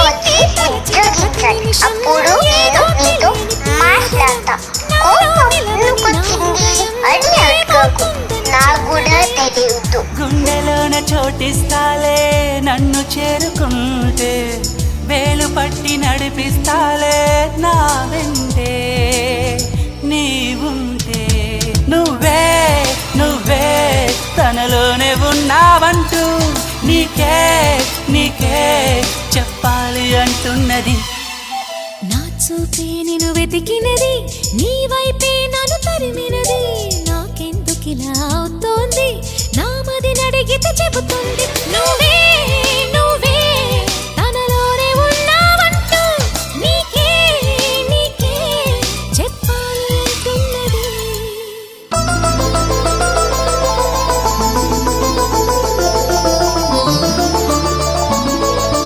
వచ్చి ఉద్యోగించాలి. అప్పుడు నేను నీతో మాట్లాడతా. కోపం ఎందుకొచ్చింది అని అడగకు, నాకు కూడా తెలియదు. గుండెలోన చోటిస్తాలే నన్ను చేరుకుంటే, వేలు పట్టి నడిపిస్తాలే నా వెంటే నీవుంటే. నువ్వే నువ్వే తనలోనే ఉన్నావంటూ నీకే నీకే చెప్పాలి అంటున్నది. నా చూపే నిన్ను వెతికినది, నీ వైపే నన్ను తరిమినది. నాకెందుకిలా అవుతోంది, నా మది నడిగితే చెబుతుంది నువ్వే